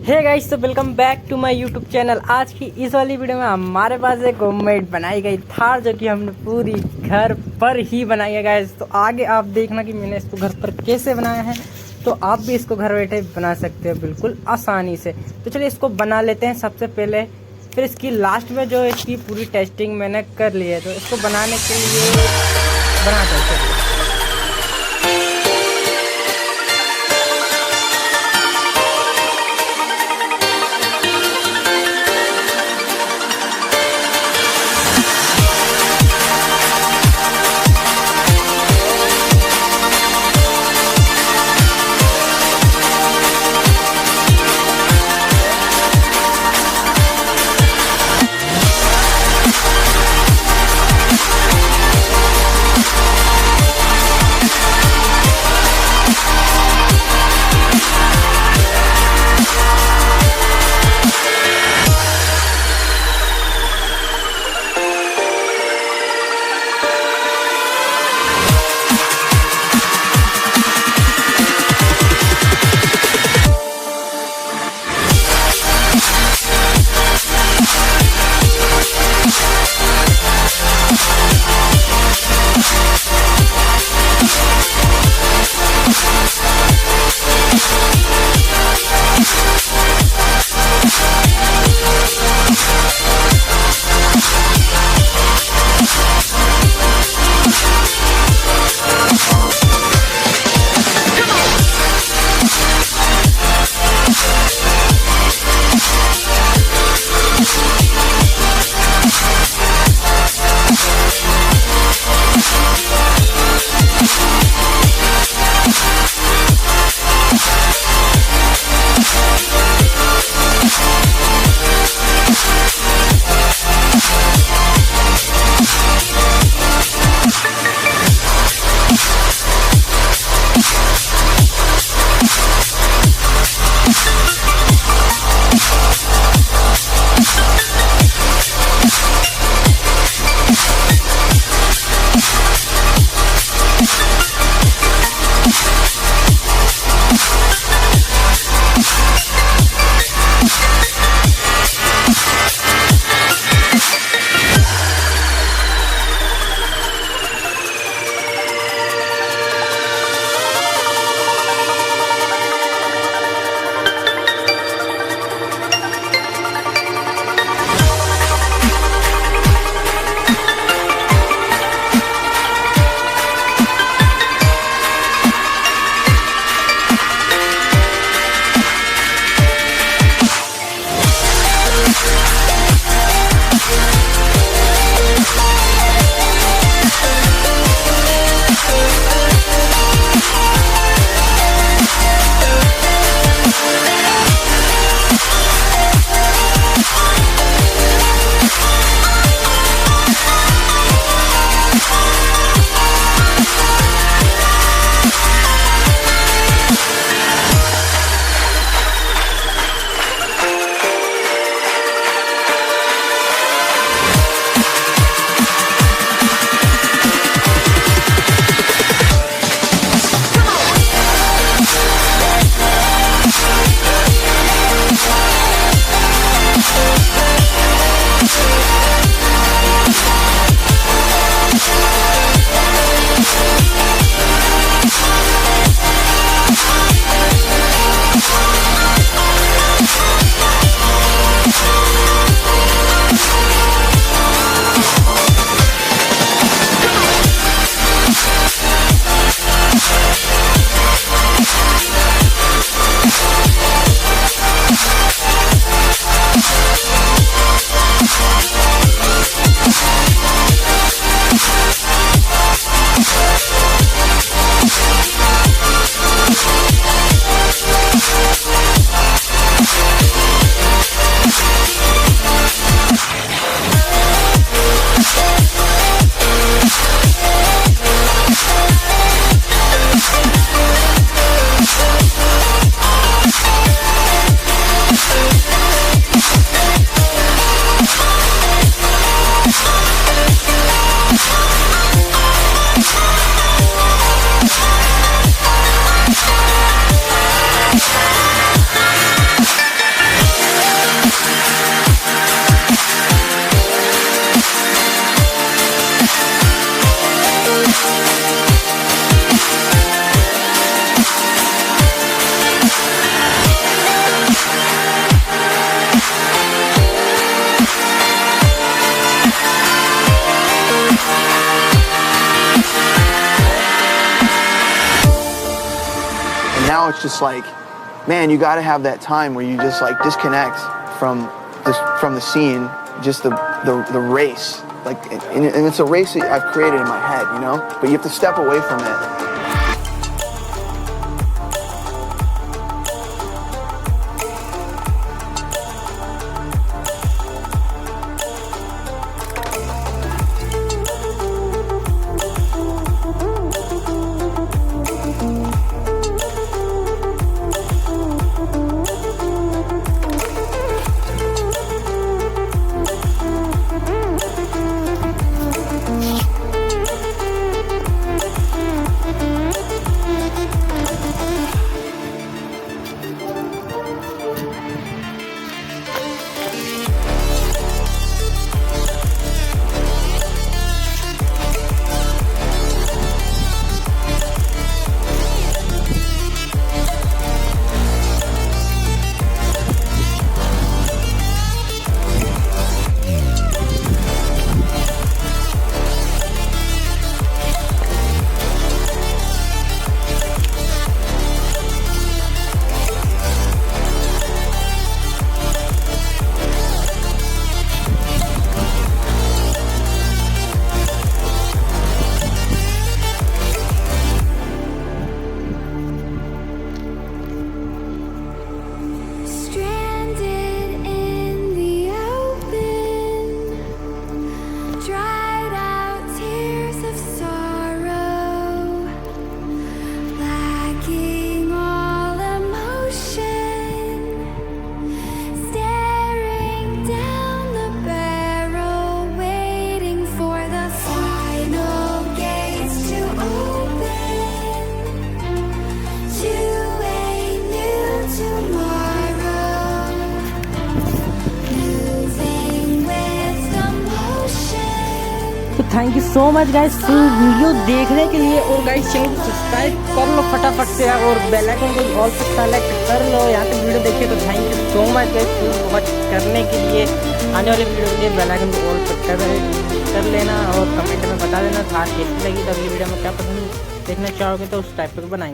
हे guys, तो welcome back to my YouTube channel. आज की इस वाली वीडियो में हमारे पास एक होममेड बनाई गई थार, जो कि हमने पूरी घर पर ही बनाई है गाइस। तो आगे आप देखना कि मैंने इसको घर पर कैसे बनाया है, तो आप भी इसको घर बैठे बना सकते हो बिल्कुल आसानी से। तो चलिए इसको बना लेते हैं सबसे पहले, फिर इसकी लास्ट में जो इसकी पूरी टेस्टिंग मैंने कर ली है। तो इसको बनाने के लिए बनाते हैं चलिए। now it's just like, man, you got to have that time where you just like disconnect from the scene, just the race. Like, and it's a race that I've created in my head, you know? But you have to step away from it. तो thank you so much guys full video देखने के लिए। और guys channel को subscribe कर लो फटाफट से और बेल आइकन को ऑल पे सेलेक्ट कर लो। यहाँ तक वीडियो देखिए तो thank you so much guys full watch करने के लिए। आने वाले वीडियो के लिए बेल आइकन को ऑल पे कर लेना और कमेंट में बता देना थार कैसी लगी। तो अगली वीडियो में क्या पसंद देखना चाहोगे तो उस टाइप पर बनाएंगे।